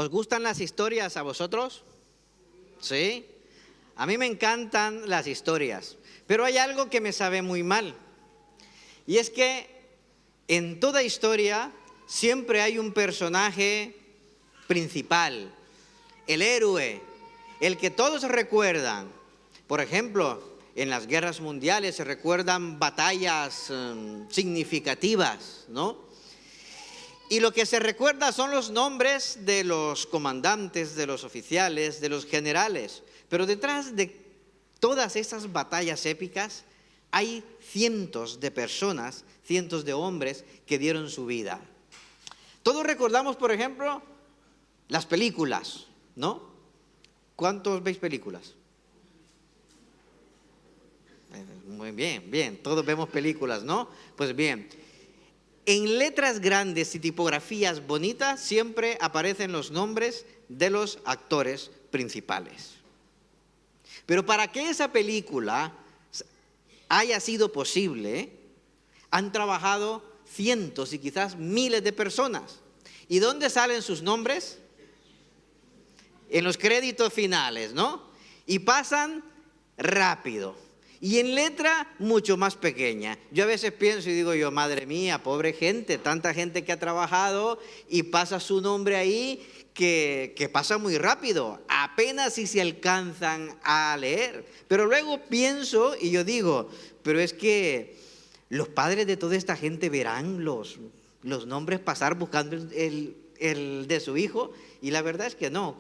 ¿Os gustan las historias a vosotros? ¿Sí? A mí me encantan las historias, pero hay algo que me sabe muy mal. Y es que en toda historia siempre hay un personaje principal, el héroe, el que todos recuerdan. Por ejemplo, en las guerras mundiales se recuerdan batallas significativas, ¿no? Y lo que se recuerda son los nombres de los comandantes, de los oficiales, de los generales. Pero detrás de todas esas batallas épicas hay cientos de personas, cientos de hombres que dieron su vida. Todos recordamos, por ejemplo, las películas, ¿no? ¿Cuántos veis películas? Muy bien, bien, todos vemos películas, ¿no? Pues bien, en letras grandes y tipografías bonitas siempre aparecen los nombres de los actores principales. Pero para que esa película haya sido posible, han trabajado cientos y quizás miles de personas. ¿Y dónde salen sus nombres? En los créditos finales, ¿no? Y pasan rápido. Y en letra mucho más pequeña. Yo a veces pienso y digo yo, madre mía, pobre gente, tanta gente que ha trabajado y pasa su nombre ahí que pasa muy rápido, apenas si se alcanzan a leer. Pero luego pienso y yo digo, pero es que los padres de toda esta gente verán los nombres pasar buscando el de su hijo, y la verdad es que no.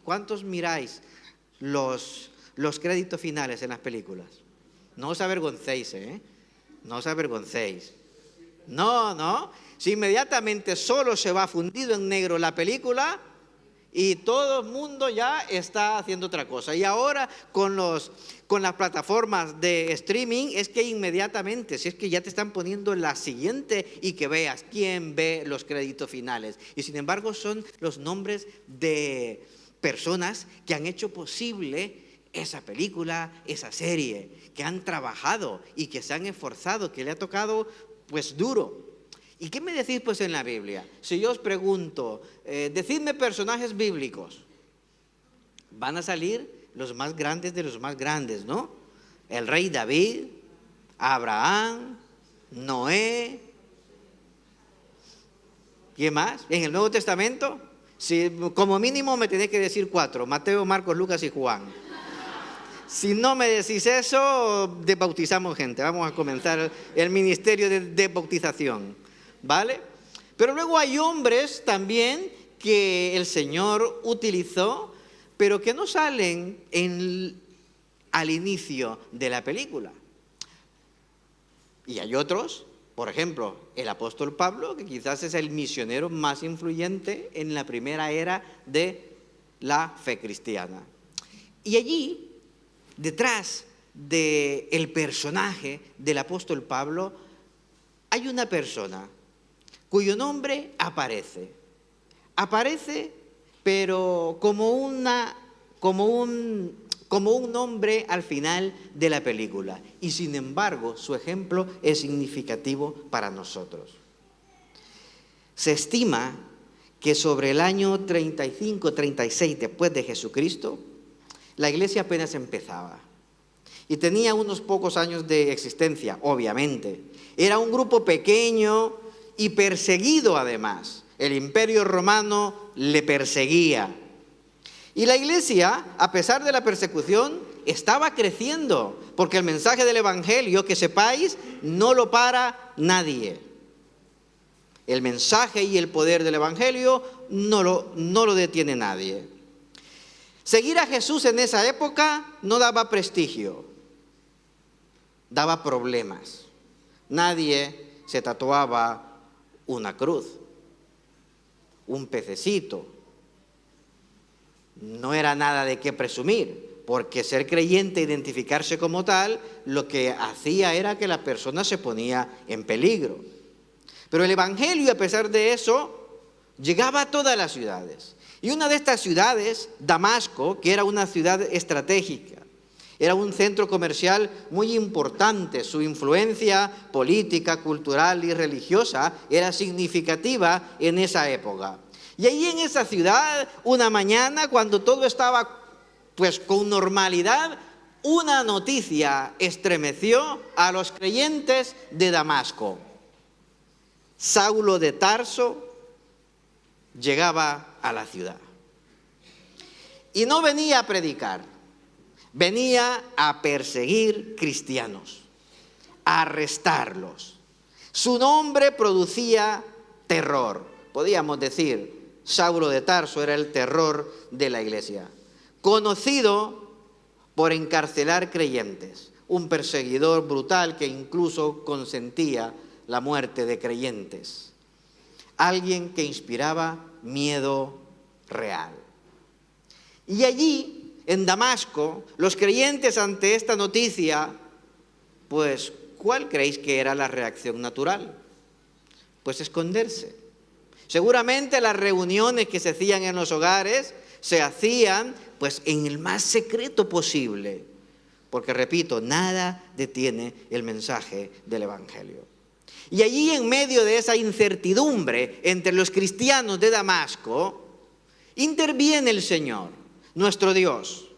¿Cuántos miráis los créditos finales en las películas? No os avergoncéis, ¿eh? No os avergoncéis. No. Si inmediatamente solo se va fundido en negro la película y todo el mundo ya está haciendo otra cosa. Y ahora con las plataformas de streaming es que inmediatamente, si es que ya te están poniendo la siguiente y que veas quién ve los créditos finales. Y sin embargo son los nombres de personas que han hecho posible esa película, esa serie, que han trabajado y que se han esforzado, que le ha tocado pues duro. ¿Y qué me decís pues en la Biblia? Si yo os pregunto, decidme personajes bíblicos, van a salir los más grandes de los más grandes, ¿no? El rey David, Abraham, Noé. ¿Quién más? En el Nuevo Testamento, si, como mínimo me tenéis que decir 4, Mateo, Marcos, Lucas y Juan. Si no me decís eso, desbautizamos gente. Vamos a comenzar el ministerio de desbautización, ¿vale? Pero luego hay hombres también que el Señor utilizó, pero que no salen al inicio de la película. Y hay otros, por ejemplo, el apóstol Pablo, que quizás es el misionero más influyente en la primera era de la fe cristiana. Y allí, detrás del personaje del apóstol Pablo, hay una persona cuyo nombre aparece, pero como un nombre al final de la película. Y sin embargo, su ejemplo es significativo para nosotros. Se estima que sobre el año 35-36 después de Jesucristo, la iglesia apenas empezaba y tenía unos pocos años de existencia, obviamente. Era un grupo pequeño y perseguido además. El imperio romano le perseguía. Y la iglesia, a pesar de la persecución, estaba creciendo, porque el mensaje del evangelio, que sepáis, no lo para nadie. El mensaje y el poder del evangelio no lo detiene nadie. Seguir a Jesús en esa época no daba prestigio, daba problemas. Nadie se tatuaba una cruz, un pececito. No era nada de qué presumir, porque ser creyente, identificarse como tal, lo que hacía era que la persona se ponía en peligro. Pero el evangelio, a pesar de eso, llegaba a todas las ciudades. Y una de estas ciudades, Damasco, que era una ciudad estratégica, era un centro comercial muy importante, su influencia política, cultural y religiosa era significativa en esa época. Y allí en esa ciudad, una mañana, cuando todo estaba pues con normalidad, una noticia estremeció a los creyentes de Damasco. Saulo de Tarso llegaba a la ciudad. Y no venía a predicar, venía a perseguir cristianos, a arrestarlos. Su nombre producía terror. Podíamos decir, Saulo de Tarso era el terror de la iglesia. Conocido por encarcelar creyentes, un perseguidor brutal que incluso consentía la muerte de creyentes. Alguien que inspiraba miedo real. Y allí, en Damasco, los creyentes ante esta noticia, pues, ¿cuál creéis que era la reacción natural? Pues esconderse. Seguramente las reuniones que se hacían en los hogares se hacían pues en el más secreto posible, porque repito, nada detiene el mensaje del Evangelio. Y allí en medio de esa incertidumbre entre los cristianos de Damasco, interviene el Señor, nuestro Dios.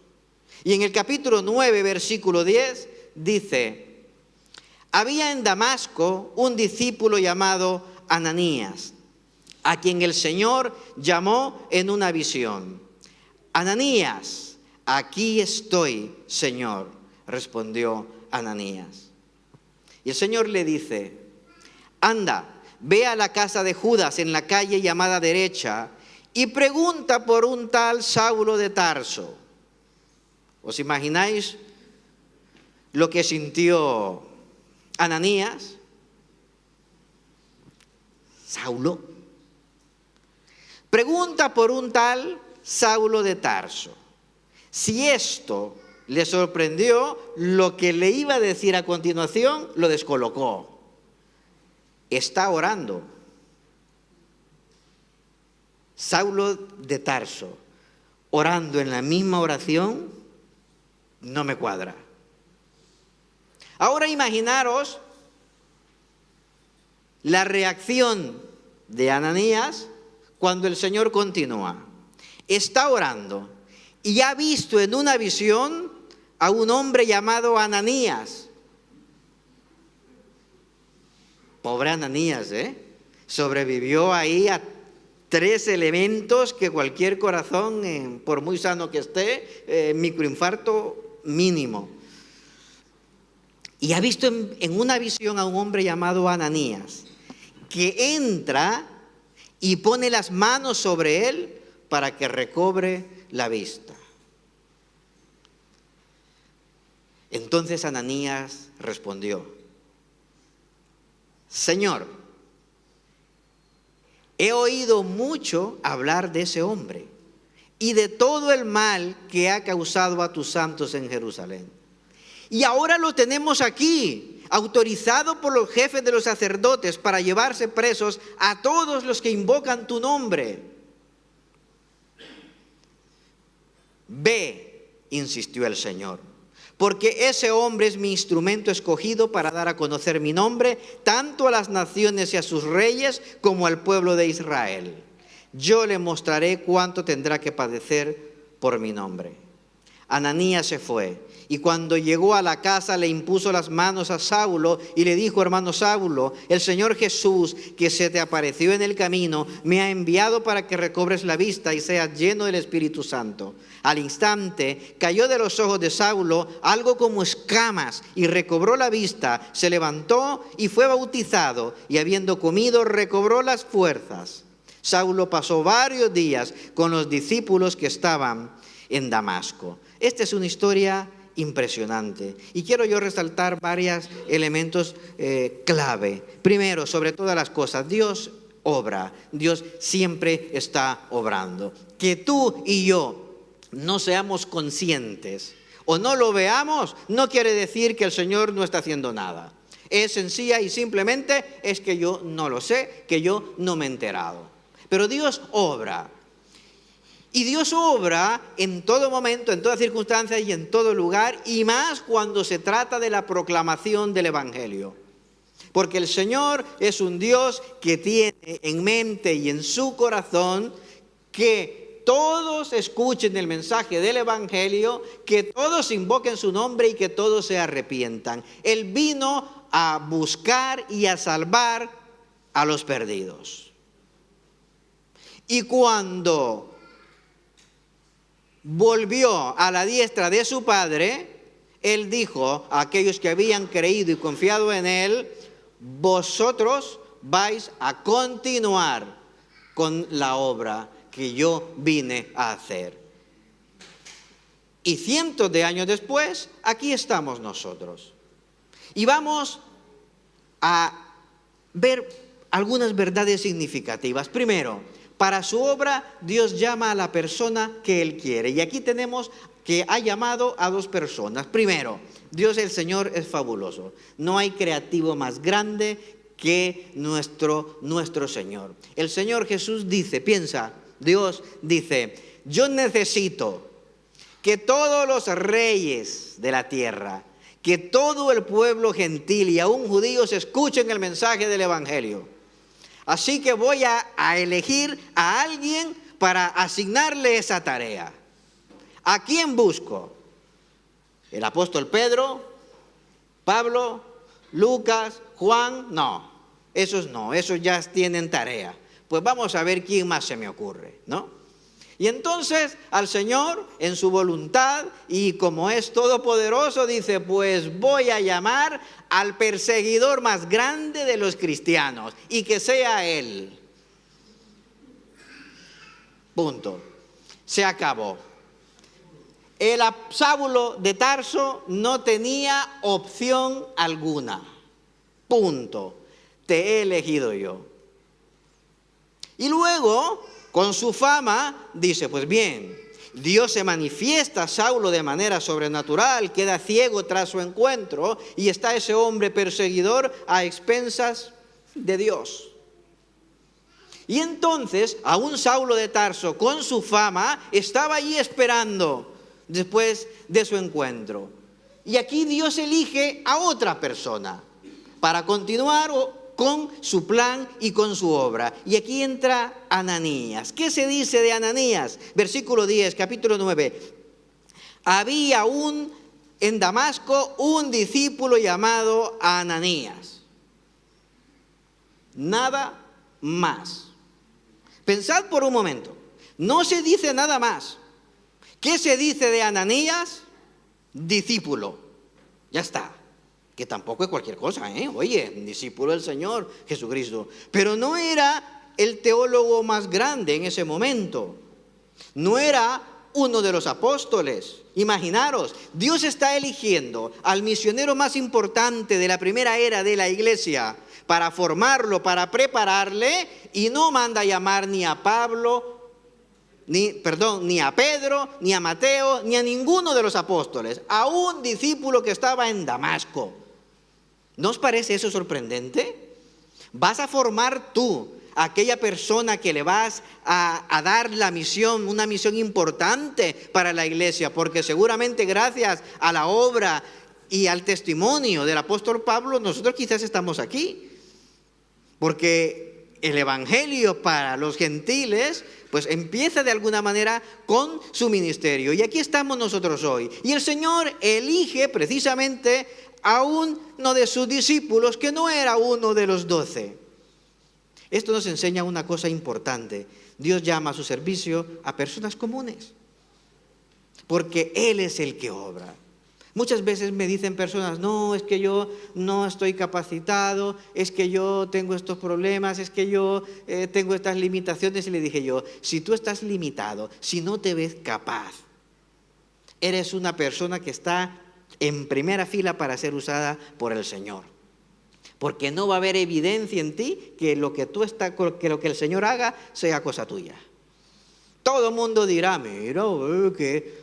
Y en el capítulo 9, versículo 10, dice: había en Damasco un discípulo llamado Ananías, a quien el Señor llamó en una visión. Ananías, aquí estoy, Señor, respondió Ananías. Y el Señor le dice: anda, ve a la casa de Judas en la calle llamada Derecha y pregunta por un tal Saulo de Tarso. ¿Os imagináis lo que sintió Ananías? Saulo. Pregunta por un tal Saulo de Tarso. Si esto le sorprendió, lo que le iba a decir a continuación lo descolocó. Está orando. Saulo de Tarso, orando en la misma oración, no me cuadra. Ahora imaginaros la reacción de Ananías cuando el Señor continúa. Está orando y ha visto en una visión a un hombre llamado Ananías. Pobre Ananías, sobrevivió ahí a 3 elementos que cualquier corazón, por muy sano que esté, microinfarto mínimo. Y ha visto en una visión a un hombre llamado Ananías, que entra y pone las manos sobre él para que recobre la vista. Entonces Ananías respondió: Señor, he oído mucho hablar de ese hombre y de todo el mal que ha causado a tus santos en Jerusalén. Y ahora lo tenemos aquí, autorizado por los jefes de los sacerdotes para llevarse presos a todos los que invocan tu nombre. Ve, insistió el Señor, porque ese hombre es mi instrumento escogido para dar a conocer mi nombre tanto a las naciones y a sus reyes como al pueblo de Israel. Yo le mostraré cuánto tendrá que padecer por mi nombre. Ananías se fue y cuando llegó a la casa le impuso las manos a Saulo y le dijo: hermano Saulo, el Señor Jesús, que se te apareció en el camino, me ha enviado para que recobres la vista y seas lleno del Espíritu Santo. Al instante cayó de los ojos de Saulo algo como escamas y recobró la vista, se levantó y fue bautizado, y habiendo comido recobró las fuerzas. Saulo pasó varios días con los discípulos que estaban en Damasco. Esta es una historia impresionante y quiero yo resaltar varios elementos clave. Primero, sobre todas las cosas, Dios obra, Dios siempre está obrando. Que tú y yo no seamos conscientes o no lo veamos, no quiere decir que el Señor no está haciendo nada. Es sencilla y simplemente es que yo no lo sé, que yo no me he enterado. Pero Dios obra. Y Dios obra en todo momento, en toda circunstancia y en todo lugar, y más cuando se trata de la proclamación del Evangelio. Porque el Señor es un Dios que tiene en mente y en su corazón que todos escuchen el mensaje del Evangelio, que todos invoquen su nombre y que todos se arrepientan. Él vino a buscar y a salvar a los perdidos. Y cuando volvió a la diestra de su Padre, Él dijo a aquellos que habían creído y confiado en Él: vosotros vais a continuar con la obra que yo vine a hacer. Y cientos de años después, aquí estamos nosotros. Y vamos a ver algunas verdades significativas. Primero, para su obra, Dios llama a la persona que Él quiere. Y aquí tenemos que ha llamado a dos personas. Primero, Dios el Señor es fabuloso. No hay creativo más grande que nuestro Señor. El Señor Jesús dice, piensa, Dios dice: yo necesito que todos los reyes de la tierra, que todo el pueblo gentil y aún judíos escuchen el mensaje del Evangelio. Así que voy a elegir a alguien para asignarle esa tarea. ¿A quién busco? ¿El apóstol Pedro? ¿Pablo? ¿Lucas? ¿Juan? No, esos ya tienen tarea. Pues vamos a ver quién más se me ocurre, ¿no? Y entonces al Señor, en su voluntad y como es todopoderoso, dice: pues voy a llamar al perseguidor más grande de los cristianos y que sea Él. Punto. Se acabó. El Saulo de Tarso no tenía opción alguna. Punto. Te he elegido yo. Y luego, con su fama, dice: pues bien, Dios se manifiesta a Saulo de manera sobrenatural, queda ciego tras su encuentro y está ese hombre perseguidor a expensas de Dios. Y entonces, aún Saulo de Tarso, con su fama, estaba allí esperando después de su encuentro. Y aquí Dios elige a otra persona para continuar con su plan y con su obra. Y aquí entra Ananías. ¿Qué se dice de Ananías? Versículo 10, capítulo 9. Había en Damasco un discípulo llamado Ananías. Nada más. Pensad por un momento. No se dice nada más. ¿Qué se dice de Ananías? Discípulo. Ya está. Que tampoco es cualquier cosa, ¿eh? Oye, discípulo del Señor Jesucristo. Pero no era el teólogo más grande en ese momento. No era uno de los apóstoles. Imaginaros, Dios está eligiendo al misionero más importante de la primera era de la iglesia para formarlo, para prepararle, y no manda a llamar ni a Pablo, ni a Pedro, ni a Mateo, ni a ninguno de los apóstoles, a un discípulo que estaba en Damasco. ¿No os parece eso sorprendente? Vas a formar tú a aquella persona que le vas a dar la misión, una misión importante para la iglesia, porque seguramente gracias a la obra y al testimonio del apóstol Pablo, nosotros quizás estamos aquí. Porque el evangelio para los gentiles, pues empieza de alguna manera con su ministerio. Y aquí estamos nosotros hoy. Y el Señor elige precisamente a uno de sus discípulos que no era uno de los 12. Esto nos enseña una cosa importante. Dios llama a su servicio a personas comunes, porque Él es el que obra. Muchas veces me dicen personas: no, es que yo no estoy capacitado, es que yo tengo estos problemas, es que yo tengo estas limitaciones. Y le dije yo: si tú estás limitado, si no te ves capaz, eres una persona que está en primera fila para ser usada por el Señor. Porque no va a haber evidencia en ti que lo que el Señor haga sea cosa tuya. Todo el mundo dirá: mira,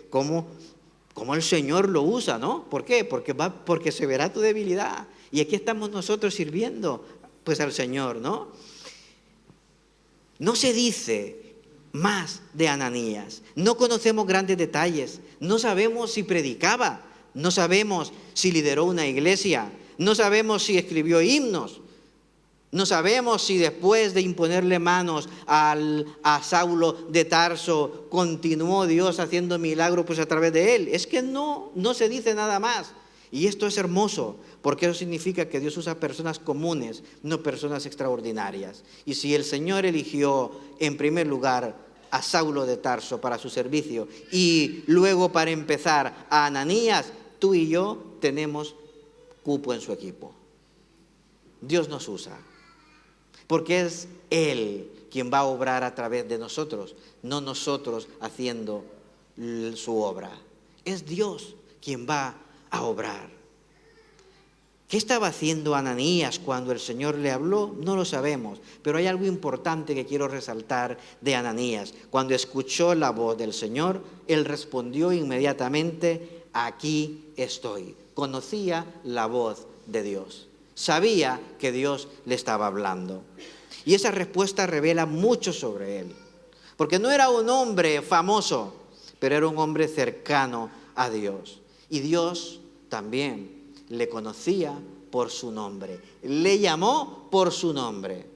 cómo el Señor lo usa, ¿no? ¿Por qué? Porque se verá tu debilidad. Y aquí estamos nosotros sirviendo pues al Señor, ¿no? No se dice más de Ananías. No conocemos grandes detalles. No sabemos si predicaba. No sabemos si lideró una iglesia. No sabemos si escribió himnos. No sabemos si después de imponerle manos a Saulo de Tarso, continuó Dios haciendo milagros pues a través de él. Es que no se dice nada más. Y esto es hermoso, porque eso significa que Dios usa personas comunes, no personas extraordinarias. Y si el Señor eligió en primer lugar a Saulo de Tarso para su servicio y luego para empezar a Ananías, tú y yo tenemos cupo en su equipo. Dios nos usa, porque es Él quien va a obrar a través de nosotros, no nosotros haciendo su obra. Es Dios quien va a obrar. ¿Qué estaba haciendo Ananías cuando el Señor le habló? No lo sabemos, pero hay algo importante que quiero resaltar de Ananías. Cuando escuchó la voz del Señor, él respondió inmediatamente: aquí estoy. Conocía la voz de Dios. Sabía que Dios le estaba hablando. Y esa respuesta revela mucho sobre él. Porque no era un hombre famoso, pero era un hombre cercano a Dios. Y Dios también le conocía por su nombre. Le llamó por su nombre.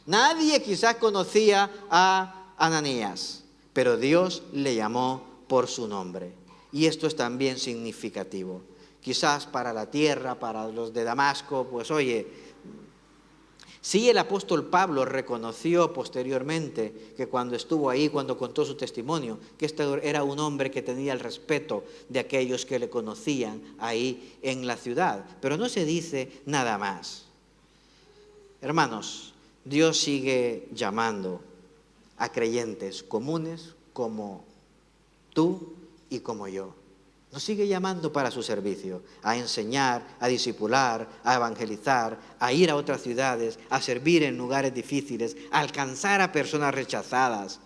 Nadie quizás conocía a Ananías, pero Dios le llamó por su nombre. Y esto es también significativo. Quizás para la tierra, para los de Damasco, pues oye, sí, el apóstol Pablo reconoció posteriormente que cuando estuvo ahí, cuando contó su testimonio, que este era un hombre que tenía el respeto de aquellos que le conocían ahí en la ciudad. Pero no se dice nada más. Hermanos, Dios sigue llamando a creyentes comunes como tú y como yo. Nos sigue llamando para su servicio, a enseñar, a discipular, a evangelizar, a ir a otras ciudades, a servir en lugares difíciles, a alcanzar a personas rechazadas.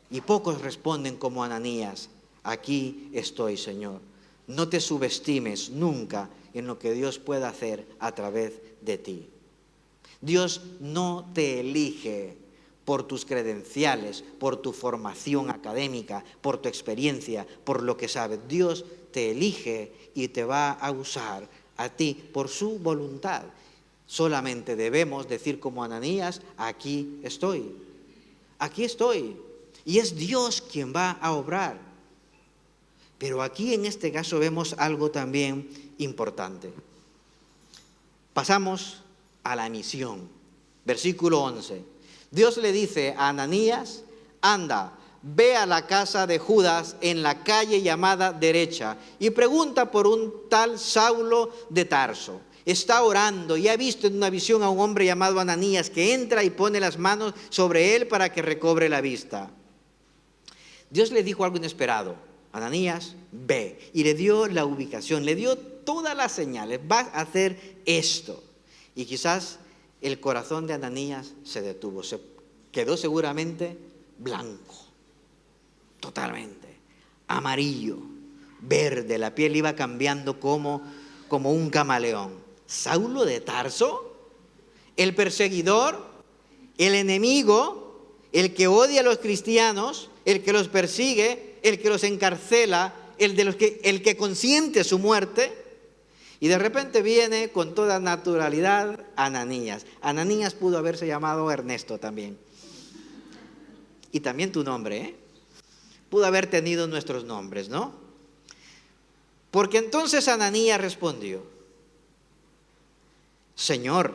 Y pocos responden como Ananías: aquí estoy, Señor. No te subestimes nunca en lo que Dios pueda hacer a través de ti. Dios no te elige por tus credenciales, por tu formación académica, por tu experiencia, por lo que sabes. Dios te elige y te va a usar a ti por su voluntad. Solamente debemos decir como Ananías: aquí estoy. Aquí estoy. Y es Dios quien va a obrar. Pero aquí en este caso vemos algo también importante. Pasamos a la misión. Versículo 11. Dios le dice a Ananías: anda, ve a la casa de Judas en la calle llamada Derecha y pregunta por un tal Saulo de Tarso. Está orando y ha visto en una visión a un hombre llamado Ananías que entra y pone las manos sobre él para que recobre la vista. Dios le dijo algo inesperado: Ananías, ve. Y le dio la ubicación, le dio todas las señales: vas a hacer esto. Y quizás el corazón de Ananías se detuvo, se quedó seguramente blanco, totalmente, amarillo, verde, la piel iba cambiando como un camaleón. ¿Saulo de Tarso? ¿El perseguidor? ¿El enemigo? ¿El que odia a los cristianos? ¿El que los persigue? ¿El que los encarcela? ¿El que consiente su muerte? Y de repente viene con toda naturalidad Ananías. Ananías pudo haberse llamado Ernesto también. Y también tu nombre, ¿eh? Pudo haber tenido nuestros nombres, ¿no? Porque entonces Ananías respondió: Señor,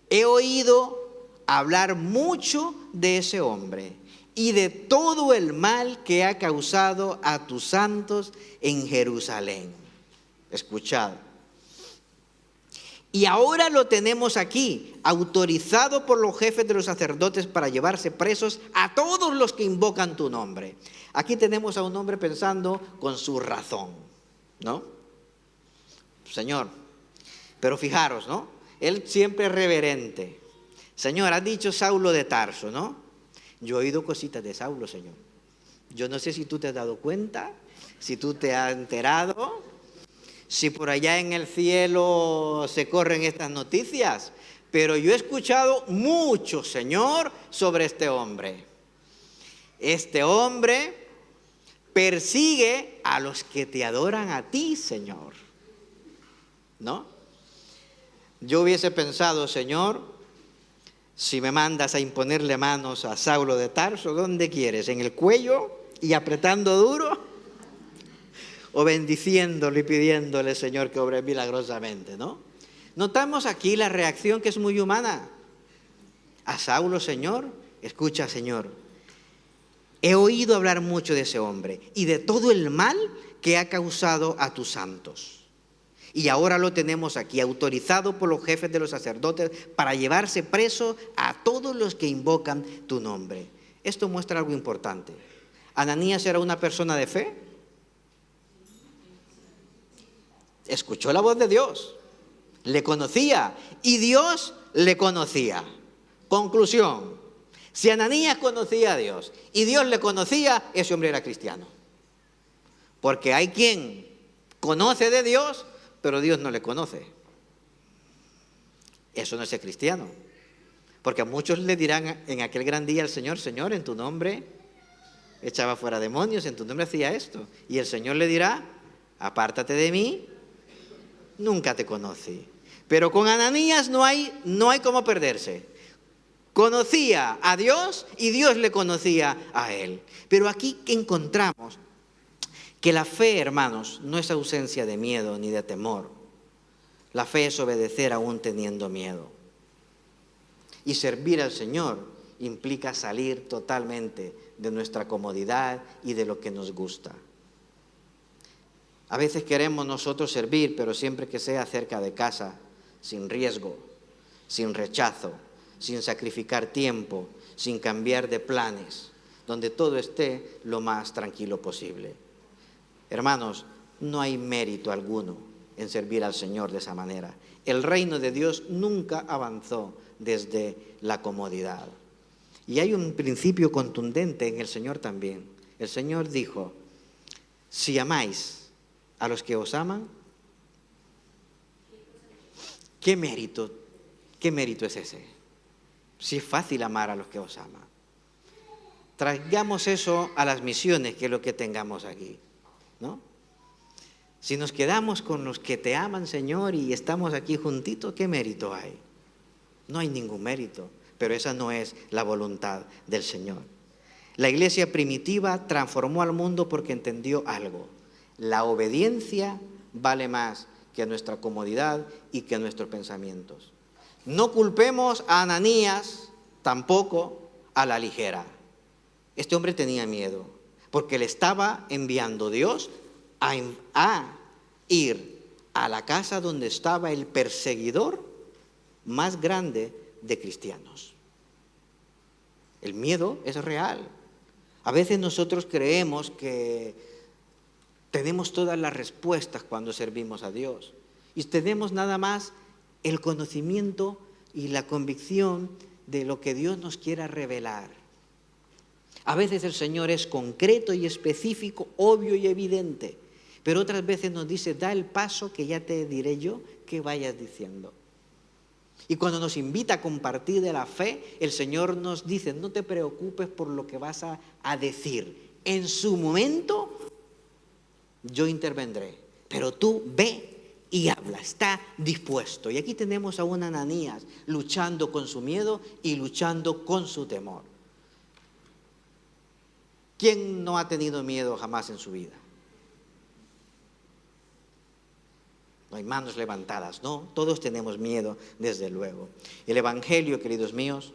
he oído hablar mucho de ese hombre y de todo el mal que ha causado a tus santos en Jerusalén. Escuchad. Y ahora lo tenemos aquí, autorizado por los jefes de los sacerdotes para llevarse presos a todos los que invocan tu nombre. Aquí tenemos a un hombre pensando con su razón, ¿no? Señor, pero fijaros, ¿no? Él siempre reverente. Señor, has dicho Saulo de Tarso, ¿no? Yo he oído cositas de Saulo, Señor. Yo no sé si tú te has dado cuenta, si tú te has enterado, si por allá en el cielo se corren estas noticias, pero yo he escuchado mucho, Señor, sobre este hombre. Este hombre persigue a los que te adoran a ti, Señor. ¿No? Yo hubiese pensado, Señor, si me mandas a imponerle manos a Saulo de Tarso, ¿dónde quieres? ¿En el cuello y apretando duro? ¿O bendiciéndole y pidiéndole, Señor, que obre milagrosamente, ¿no? Notamos aquí la reacción que es muy humana. A Saulo, Señor, escucha, Señor, he oído hablar mucho de ese hombre y de todo el mal que ha causado a tus santos. Y ahora lo tenemos aquí, autorizado por los jefes de los sacerdotes para llevarse preso a todos los que invocan tu nombre. Esto muestra algo importante. ¿Ananías era una persona de fe? Escuchó la voz de Dios, le conocía y Dios le conocía. Conclusión, si Ananías conocía a Dios y Dios le conocía, ese hombre era cristiano. Porque hay quien conoce de Dios, pero Dios no le conoce. Eso no es ser cristiano. Porque a muchos le dirán en aquel gran día al Señor, Señor, en tu nombre echaba fuera demonios, en tu nombre hacía esto. Y el Señor le dirá, apártate de mí, nunca te conocí. Pero con Ananías no hay cómo perderse. Conocía a Dios y Dios le conocía a él. Pero aquí encontramos que la fe, hermanos, no es ausencia de miedo ni de temor. La fe es obedecer aún teniendo miedo. Y servir al Señor implica salir totalmente de nuestra comodidad y de lo que nos gusta. A veces queremos nosotros servir, pero siempre que sea cerca de casa, sin riesgo, sin rechazo, sin sacrificar tiempo, sin cambiar de planes, donde todo esté lo más tranquilo posible. Hermanos, no hay mérito alguno en servir al Señor de esa manera. El reino de Dios nunca avanzó desde la comodidad. Y hay un principio contundente en el Señor también. El Señor dijo, si amáis a los que os aman, ¿qué mérito es ese? Si es fácil amar a los que os aman. Traigamos eso a las misiones, que es lo que tengamos aquí, ¿no? Si nos quedamos con los que te aman, Señor, y estamos aquí juntitos, ¿qué mérito hay? No hay ningún mérito, pero esa no es la voluntad del Señor. La iglesia primitiva transformó al mundo porque entendió algo. La obediencia vale más que nuestra comodidad y que nuestros pensamientos. No culpemos a Ananías tampoco a la ligera. Este hombre tenía miedo, porque le estaba enviando Dios a ir a la casa donde estaba el perseguidor más grande de cristianos. El miedo es real. A veces nosotros creemos que tenemos todas las respuestas cuando servimos a Dios. Y tenemos nada más el conocimiento y la convicción de lo que Dios nos quiera revelar. A veces el Señor es concreto y específico, obvio y evidente, pero otras veces nos dice, da el paso que ya te diré yo que vayas diciendo. Y cuando nos invita a compartir de la fe, el Señor nos dice, no te preocupes por lo que vas a decir. En su momento yo intervendré, pero tú ve y habla, está dispuesto. Y aquí tenemos a un Ananías luchando con su miedo y luchando con su temor. ¿Quién no ha tenido miedo jamás en su vida? No hay manos levantadas, no, todos tenemos miedo, desde luego. El Evangelio, queridos míos,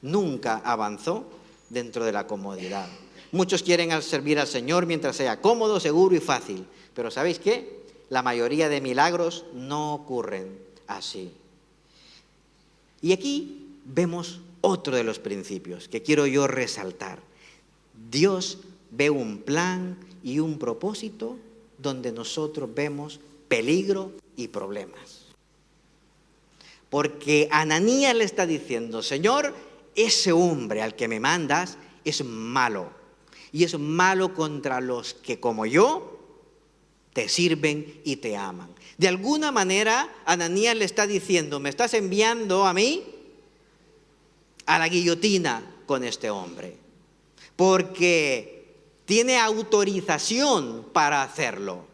nunca avanzó dentro de la comodidad. Muchos quieren servir al Señor mientras sea cómodo, seguro y fácil, pero ¿sabéis qué? La mayoría de milagros no ocurren así. Y aquí vemos otro de los principios que quiero yo resaltar. Dios ve un plan y un propósito donde nosotros vemos peligro y problemas. Porque Ananías le está diciendo, Señor, ese hombre al que me mandas es malo. Y es malo contra los que como yo te sirven y te aman. De alguna manera, Ananías le está diciendo, me estás enviando a mí a la guillotina con este hombre. Porque tiene autorización para hacerlo.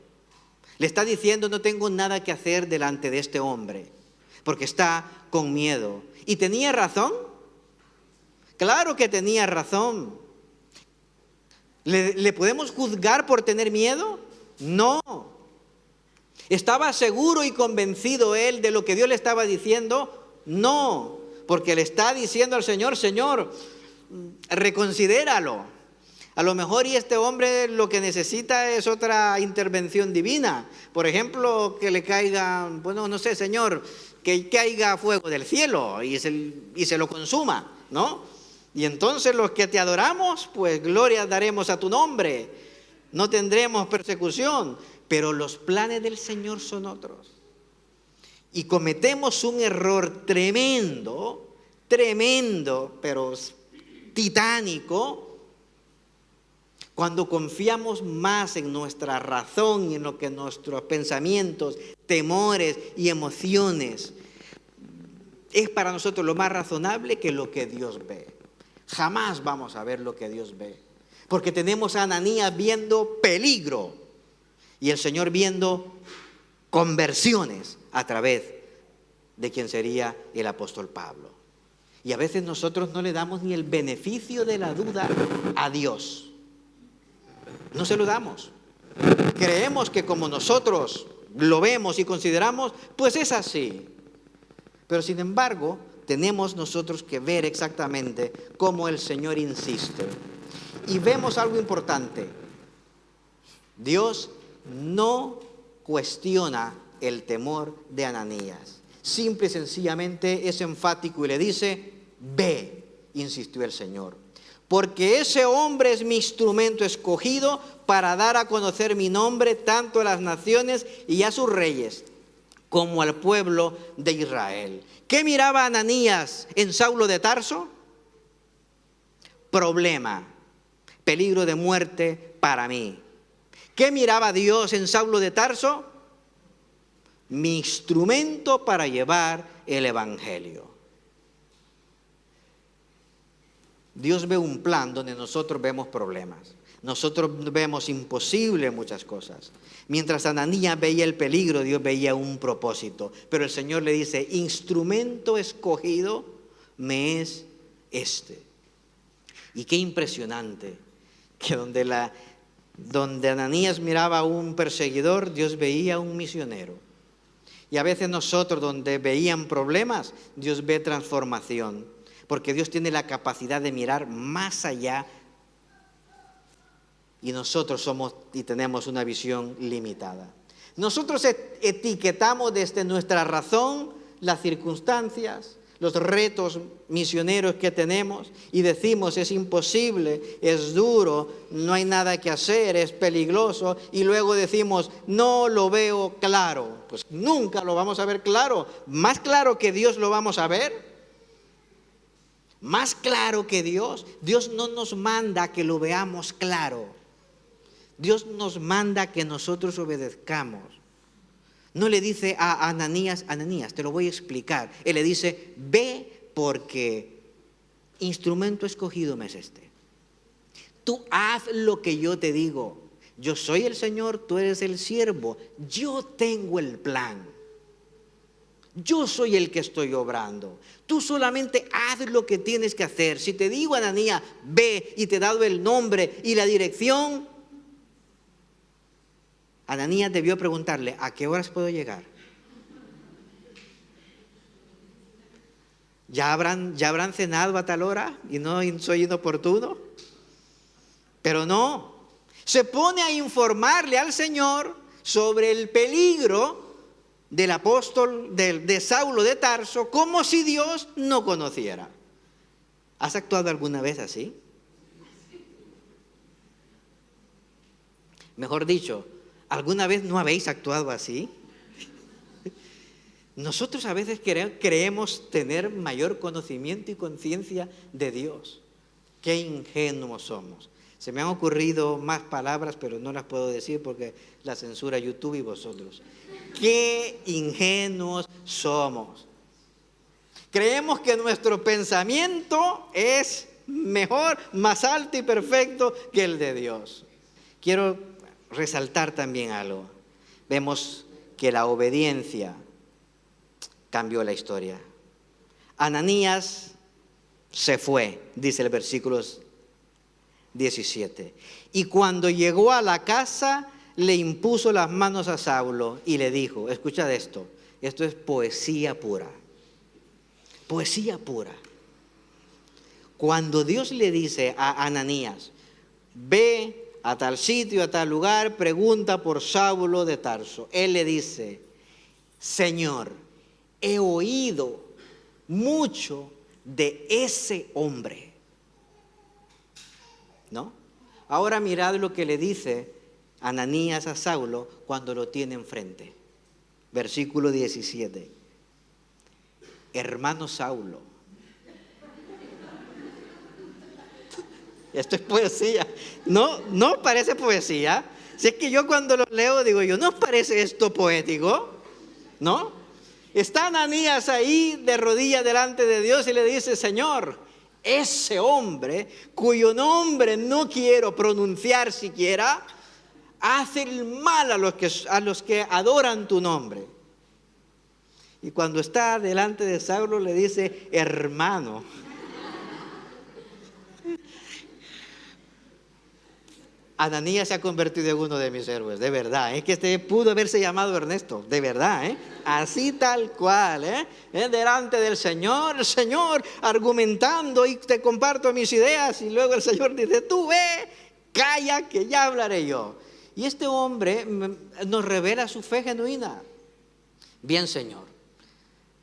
Le está diciendo, no tengo nada que hacer delante de este hombre. porque está con miedo. ¿Y tenía razón? Claro que tenía razón. ¿Le podemos juzgar por tener miedo? No. ¿Estaba seguro y convencido él de lo que Dios le estaba diciendo? No, porque le está diciendo al Señor, Señor, reconsidéralo. A lo mejor y este hombre lo que necesita es otra intervención divina. Por ejemplo, que le caiga, bueno, no sé, Señor, que caiga fuego del cielo y se lo consuma, ¿no? Y entonces los que te adoramos, pues gloria daremos a tu nombre. No tendremos persecución, pero los planes del Señor son otros. Y cometemos un error tremendo, pero titánico, cuando confiamos más en nuestra razón y en lo que nuestros pensamientos, temores y emociones es para nosotros lo más razonable que lo que Dios ve. Jamás vamos a ver lo que Dios ve, porque tenemos a Ananías viendo peligro y el Señor viendo conversiones a través de quien sería el apóstol Pablo. Y a veces nosotros no le damos ni el beneficio de la duda a Dios. No se lo damos. Creemos que como nosotros lo vemos y consideramos, pues es así. Pero sin embargo, tenemos nosotros que ver exactamente cómo el Señor insiste. Y vemos algo importante. Dios no cuestiona el temor de Ananías. Simple y sencillamente es enfático y le dice, ve, insistió el Señor. Porque ese hombre es mi instrumento escogido para dar a conocer mi nombre tanto a las naciones y a sus reyes como al pueblo de Israel. ¿Qué miraba Ananías en Saulo de Tarso? Problema, peligro de muerte para mí. ¿Qué miraba Dios en Saulo de Tarso? Mi instrumento para llevar el evangelio. Dios ve un plan donde nosotros vemos problemas. Nosotros vemos imposible muchas cosas. Mientras Ananías veía el peligro, Dios veía un propósito. Pero el Señor le dice, instrumento escogido me es este. Y qué impresionante que donde Ananías miraba a un perseguidor, Dios veía a un misionero. Y a veces nosotros donde veían problemas, Dios ve transformación. Porque Dios tiene la capacidad de mirar más allá y nosotros somos y tenemos una visión limitada. Nosotros etiquetamos desde nuestra razón las circunstancias, los retos misioneros que tenemos y decimos es imposible, es duro, no hay nada que hacer, es peligroso y luego decimos no lo veo claro. Pues nunca lo vamos a ver claro, más claro que Dios lo vamos a ver. Más claro que Dios. Dios no nos manda que lo veamos claro. Dios nos manda que nosotros obedezcamos. No le dice a Ananías, Ananías, te lo voy a explicar. Él le dice, ve porque instrumento escogido me es este. Tú haz lo que yo te digo. Yo soy el Señor, tú eres el siervo. Yo tengo el plan. Yo soy el que estoy obrando. Tú solamente haz lo que tienes que hacer. Si te digo, Ananías, ve y te he dado el nombre y la dirección, Ananías debió preguntarle, ¿a qué horas puedo llegar? ¿Ya habrán cenado a tal hora y no soy inoportuno? Pero no. Se pone a informarle al Señor sobre el peligro del apóstol, de Saulo de Tarso, como si Dios no conociera. ¿Has actuado alguna vez así? Mejor dicho, ¿alguna vez no habéis actuado así? Nosotros a veces creemos tener mayor conocimiento y conciencia de Dios. Qué ingenuos somos. Se me han ocurrido más palabras, pero no las puedo decir porque la censura YouTube y vosotros. Qué ingenuos somos. Creemos que nuestro pensamiento es mejor, más alto y perfecto que el de Dios. Quiero resaltar también algo. Vemos que la obediencia cambió la historia. Ananías se fue, dice el versículo 17. Y cuando llegó a la casa, le impuso las manos a Saulo y le dijo, escucha esto es poesía pura. Poesía pura. Cuando Dios le dice a Ananías, ve a tal sitio, a tal lugar, pregunta por Saulo de Tarso. Él le dice, Señor, he oído mucho de ese hombre. ¿No? Ahora mirad lo que le dice Ananías a Saulo cuando lo tiene enfrente. Versículo 17. Hermano Saulo. Esto es poesía. No parece poesía. Si es que yo cuando lo leo digo yo, ¿no parece esto poético? ¿No? Está Ananías ahí de rodillas delante de Dios y le dice, Señor, ese hombre cuyo nombre no quiero pronunciar siquiera, hace el mal a los que adoran tu nombre. Y cuando está delante de Saulo le dice, hermano. Ananías se ha convertido en uno de mis héroes, de verdad. Es que este pudo haberse llamado Ernesto, de verdad. Así tal cual, delante del Señor, el Señor argumentando y te comparto mis ideas. Y luego el Señor dice, tú ve, calla que ya hablaré yo. Y este hombre nos revela su fe genuina. Bien, Señor,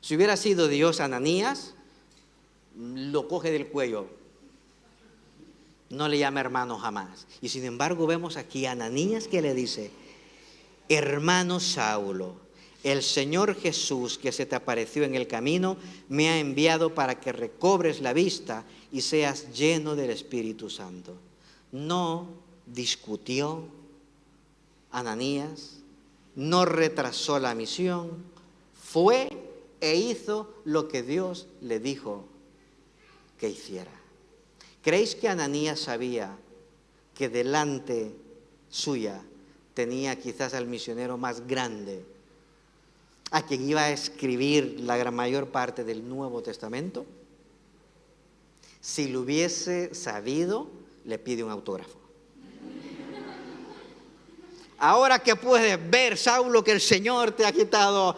si hubiera sido Dios Ananías, lo coge del cuello. No le llama hermano jamás. Y sin embargo vemos aquí a Ananías que le dice, hermano Saulo, el Señor Jesús que se te apareció en el camino me ha enviado para que recobres la vista y seas lleno del Espíritu Santo. No discutió Ananías, no retrasó la misión, fue e hizo lo que Dios le dijo que hiciera. ¿Creéis que Ananías sabía que delante suya tenía quizás al misionero más grande, a quien iba a escribir la gran mayor parte del Nuevo Testamento? Si lo hubiese sabido, le pide un autógrafo. Ahora que puedes ver, Saulo, que el Señor te ha quitado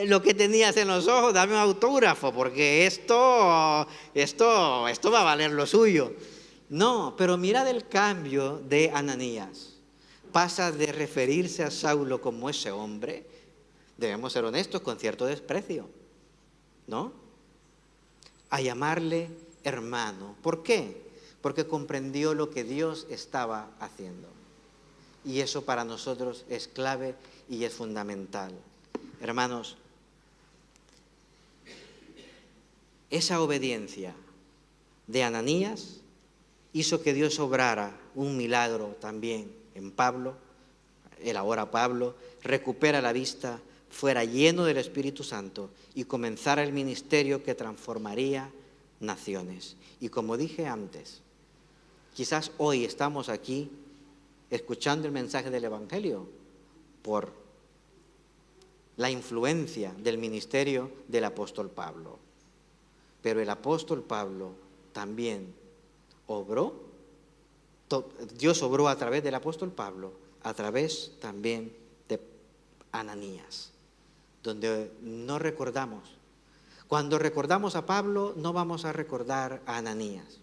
lo que tenías en los ojos, dame un autógrafo, porque esto va a valer lo suyo. No, pero mirad el cambio de Ananías. Pasa de referirse a Saulo como ese hombre, debemos ser honestos, con cierto desprecio, ¿no? A llamarle hermano. ¿Por qué? Porque comprendió lo que Dios estaba haciendo. Y eso para nosotros es clave y es fundamental. Hermanos, esa obediencia de Ananías hizo que Dios obrara un milagro también en Pablo. El ahora Pablo recupera la vista, fuera lleno del Espíritu Santo y comenzara el ministerio que transformaría naciones. Y como dije antes, quizás hoy estamos aquí escuchando el mensaje del Evangelio por la influencia del ministerio del apóstol Pablo. Pero el apóstol Pablo también obró, Dios obró a través del apóstol Pablo, a través también de Ananías, donde no recordamos. Cuando recordamos a Pablo, no vamos a recordar a Ananías.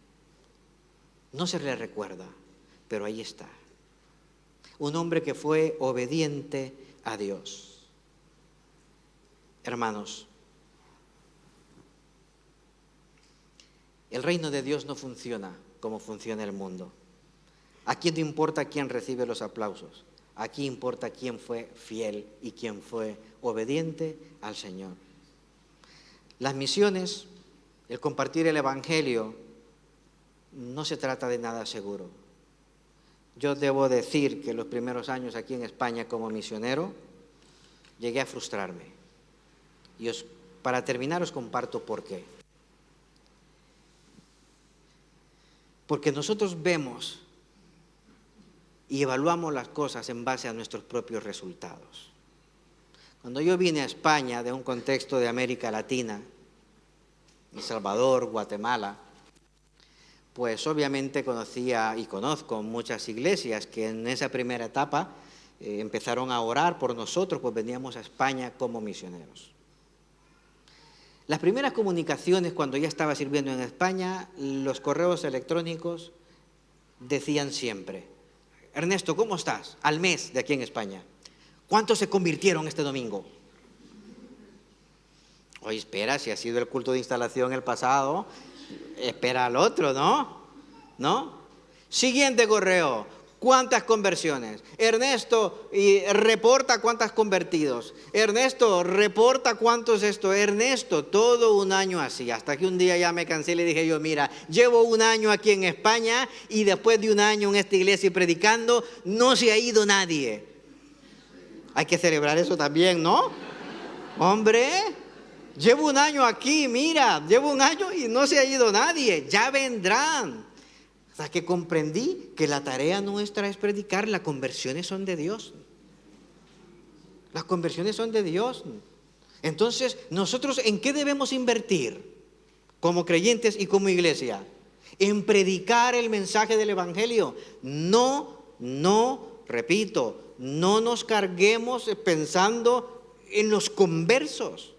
No se le recuerda, pero ahí está. Un hombre que fue obediente a Dios. Hermanos, el reino de Dios no funciona como funciona el mundo. Aquí no importa quién recibe los aplausos. Aquí importa quién fue fiel y quién fue obediente al Señor. Las misiones, el compartir el Evangelio, no se trata de nada seguro. Yo debo decir que los primeros años aquí en España como misionero llegué a frustrarme. Y para terminar os comparto por qué. Porque nosotros vemos y evaluamos las cosas en base a nuestros propios resultados. Cuando yo vine a España de un contexto de América Latina, El Salvador, Guatemala, pues obviamente conocía y conozco muchas iglesias que en esa primera etapa empezaron a orar por nosotros, pues veníamos a España como misioneros. Las primeras comunicaciones cuando ya estaba sirviendo en España, los correos electrónicos decían siempre: Ernesto, ¿cómo estás? Al mes de aquí en España. ¿Cuántos se convirtieron este domingo? Oye, espera, si ha sido el culto de instalación el pasado, espera al otro, ¿no? Siguiente correo. ¿Cuántas conversiones? Ernesto, reporta cuántas convertidos. Ernesto, reporta cuántos esto. Ernesto, todo un año así. Hasta que un día ya me cansé y le dije yo, mira, llevo un año aquí en España y después de un año en esta iglesia predicando, no se ha ido nadie. Hay que celebrar eso también, ¿no? Hombre, llevo un año aquí, mira, llevo un año y no se ha ido nadie. Ya vendrán. Hasta que comprendí que la tarea nuestra es predicar, las conversiones son de Dios. Las conversiones son de Dios. Entonces, nosotros ¿en qué debemos invertir como creyentes y como iglesia? En predicar el mensaje del Evangelio. Repito, no nos carguemos pensando en los conversos.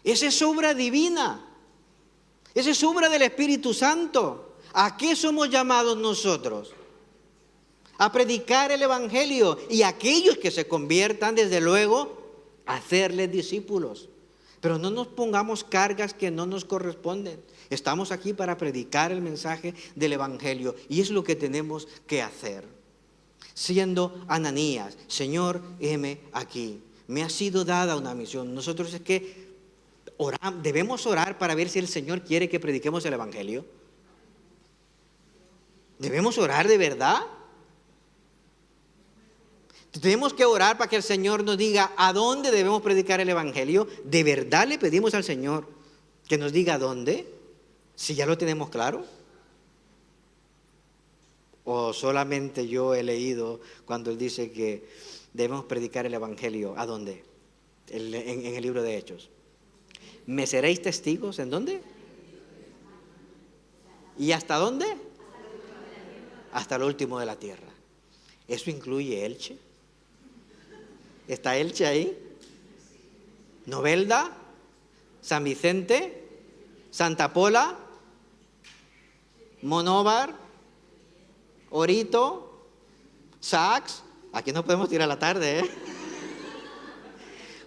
Esa es obra divina. Esa es obra del Espíritu Santo. ¿A qué somos llamados nosotros? A predicar el Evangelio y aquellos que se conviertan, desde luego, a hacerles discípulos. Pero no nos pongamos cargas que no nos corresponden. Estamos aquí para predicar el mensaje del Evangelio y es lo que tenemos que hacer. Siendo Ananías, Señor, heme aquí. Me ha sido dada una misión. Nosotros es que debemos orar para ver si el Señor quiere que prediquemos el Evangelio. ¿Debemos orar de verdad? Tenemos que orar para que el Señor nos diga a dónde debemos predicar el Evangelio. ¿De verdad le pedimos al Señor que nos diga a dónde? Si ya lo tenemos claro. ¿O solamente yo he leído cuando Él dice que debemos predicar el Evangelio? ¿A dónde? En el libro de Hechos. ¿Me seréis testigos? ¿En dónde? ¿Y hasta dónde? Hasta lo último de la tierra. ¿Eso incluye Elche? ¿Está Elche ahí? ¿Novelda? ¿San Vicente? ¿Santa Pola? ¿Monóvar? ¿Orito? ¿Sax? Aquí no podemos tirar la tarde, ¿eh?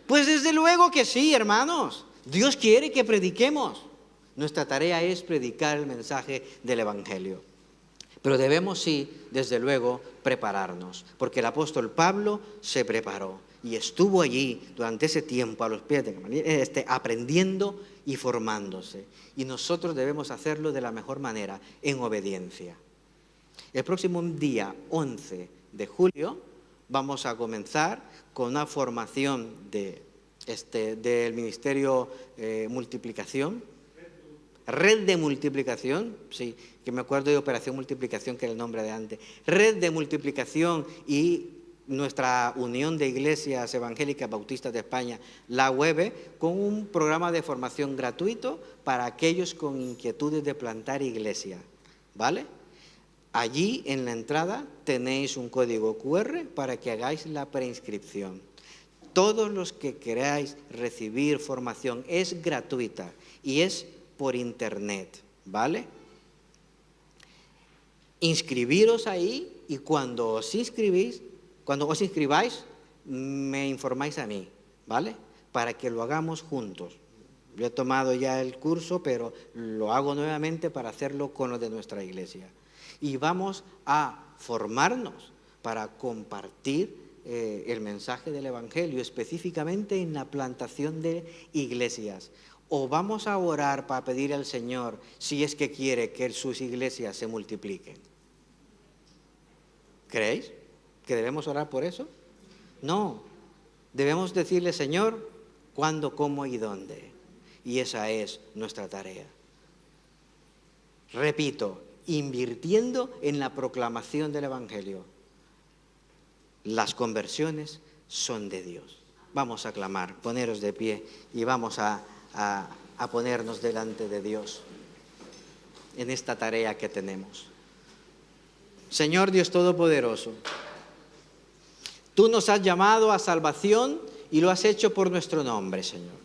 Pues desde luego que sí, hermanos. Dios quiere que prediquemos. Nuestra tarea es predicar el mensaje del Evangelio. Pero debemos, sí, desde luego, prepararnos. Porque el apóstol Pablo se preparó y estuvo allí durante ese tiempo a los pies de Gamaliel, aprendiendo y formándose. Y nosotros debemos hacerlo de la mejor manera, en obediencia. El próximo día 11 de julio vamos a comenzar con una formación del Ministerio Multiplicación. Red de multiplicación, sí, que me acuerdo de Operación Multiplicación, que era el nombre de antes. Red de multiplicación y nuestra Unión de Iglesias Evangélicas Bautistas de España, la UEB, con un programa de formación gratuito para aquellos con inquietudes de plantar iglesia, ¿vale? Allí en la entrada tenéis un código QR para que hagáis la preinscripción. Todos los que queráis recibir formación es gratuita y es por internet, ¿vale? Inscribiros ahí y cuando os inscribáis, me informáis a mí, ¿vale? Para que lo hagamos juntos. Yo he tomado ya el curso, pero lo hago nuevamente para hacerlo con los de nuestra iglesia. Y vamos a formarnos para compartir el mensaje del Evangelio, específicamente en la plantación de iglesias. O vamos a orar para pedir al Señor si es que quiere que sus iglesias se multipliquen. ¿Creéis que debemos orar por eso? No, debemos decirle, Señor, cuándo, cómo y dónde. Y esa es nuestra tarea. Repito, invirtiendo en la proclamación del Evangelio. Las conversiones son de Dios. Vamos a clamar, poneros de pie y vamos a ponernos delante de Dios en esta tarea que tenemos. Señor Dios Todopoderoso, tú nos has llamado a salvación y lo has hecho por nuestro nombre, Señor.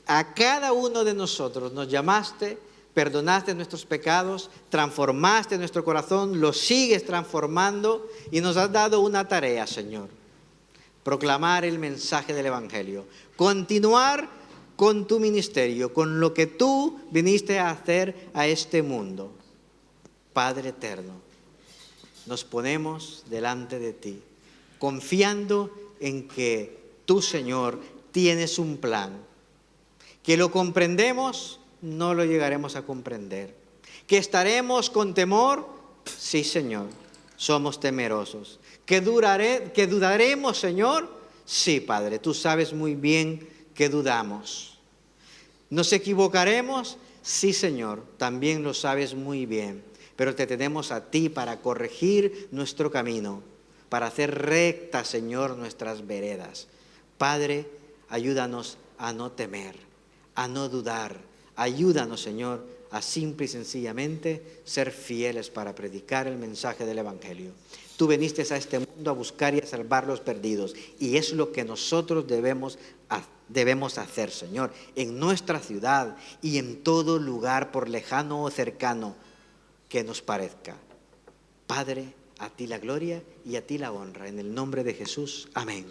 A cada uno de nosotros nos llamaste, perdonaste nuestros pecados, transformaste nuestro corazón, lo sigues transformando y nos has dado una tarea, Señor. Proclamar el mensaje del Evangelio, continuar con tu ministerio, con lo que tú viniste a hacer a este mundo. Padre eterno, nos ponemos delante de ti, confiando en que tú, Señor, tienes un plan, que lo comprendemos, no lo llegaremos a comprender, que estaremos con temor, sí, Señor, somos temerosos, que dudaremos, Señor, sí, Padre, tú sabes muy bien que dudamos. ¿Nos equivocaremos? Sí, Señor, también lo sabes muy bien, pero te tenemos a ti para corregir nuestro camino, para hacer rectas, Señor, nuestras veredas. Padre, ayúdanos a no temer, a no dudar. Ayúdanos, Señor, a simple y sencillamente ser fieles para predicar el mensaje del Evangelio. Tú viniste a este mundo a buscar y a salvar los perdidos, y es lo que nosotros debemos hacer, Señor, en nuestra ciudad y en todo lugar, por lejano o cercano que nos parezca. Padre, a ti la gloria y a ti la honra. En el nombre de Jesús. Amén.